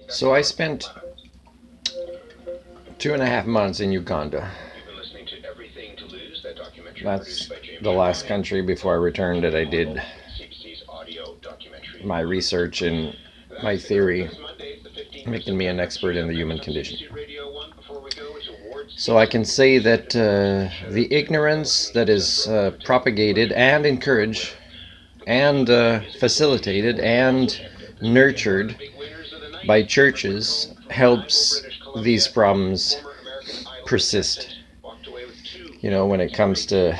So I spent 2.5 months in Uganda. That's the last country before I returned that I did my research and my theory, making me an expert in the human condition. So I can say that the ignorance that is propagated and encouraged and facilitated and nurtured by churches helps these problems persist. When it comes to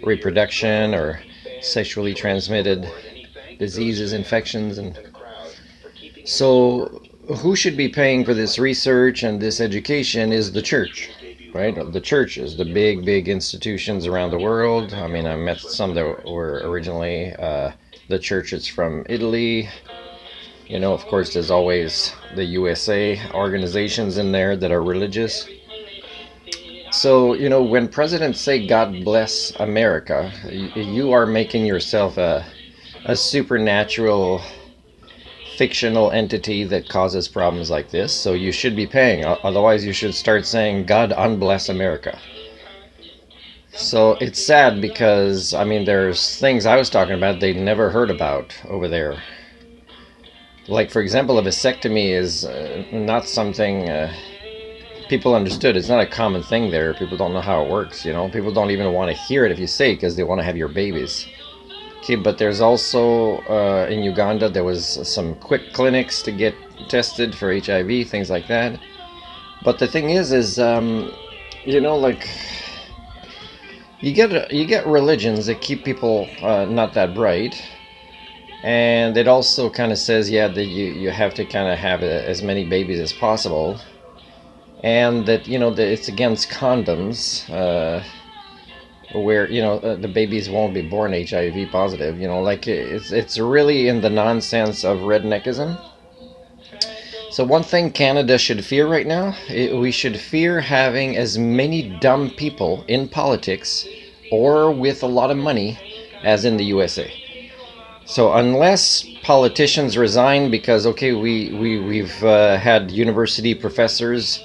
reproduction or sexually transmitted diseases, infections, and so who should be paying for this research and this education is the church, right? The churches, the big institutions around the world. I mean, I met some that were originally the churches from Italy. Of course, there's always the USA organizations in there that are religious. So, when presidents say God bless America, you are making yourself a supernatural fictional entity that causes problems like this. So you should be paying. Otherwise, you should start saying God unbless America. So it's sad because, I mean, there's things I was talking about they never heard about over there. Like, for example, a vasectomy is not something people understood. It's not a common thing there. People don't know how it works, People don't even want to hear it if you say it because they want to have your babies. Okay, but there's also, in Uganda, there was some quick clinics to get tested for HIV, things like that. But the thing is, like, you get religions that keep people not that bright, and it also kind of says, yeah, that you have to kind of have as many babies as possible, and that that it's against condoms, where the babies won't be born HIV positive. Like it's really in the nonsense of redneckism. So one thing Canada should fear right now, we should fear having as many dumb people in politics or with a lot of money as in the USA. So unless politicians resign because, okay, we've had university professors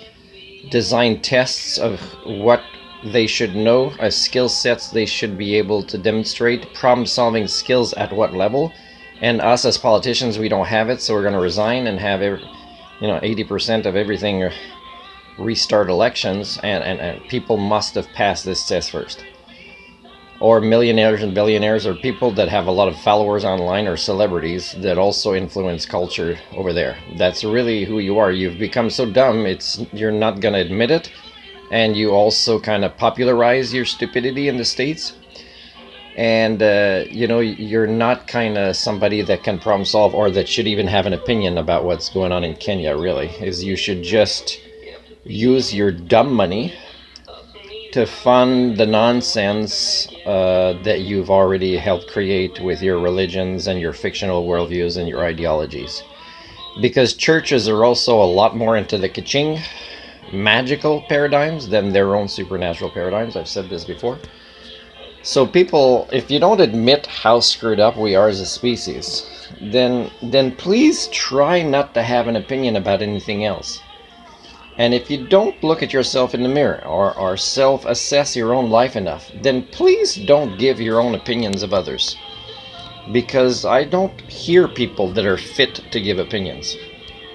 design tests of what they should know, as skill sets they should be able to demonstrate, problem solving skills at what level, and us as politicians, we don't have it, so we're going to resign and have 80% of everything restart elections, and people must have passed this test first. Or millionaires and billionaires, or people that have a lot of followers online, or celebrities that also influence culture over there. That's really who you are. You've become so dumb, you're not going to admit it, and you also kind of popularize your stupidity in the States. And you're not kind of somebody that can problem solve or that should even have an opinion about what's going on in Kenya. Really, is you should just use your dumb money to fund the nonsense that you've already helped create with your religions and your fictional worldviews and your ideologies. Because churches are also a lot more into the ka-ching magical paradigms than their own supernatural paradigms. I've said this before. So people, if you don't admit how screwed up we are as a species, then please try not to have an opinion about anything else. And if you don't look at yourself in the mirror or self-assess your own life enough, then please don't give your own opinions of others. Because I don't hear people that are fit to give opinions.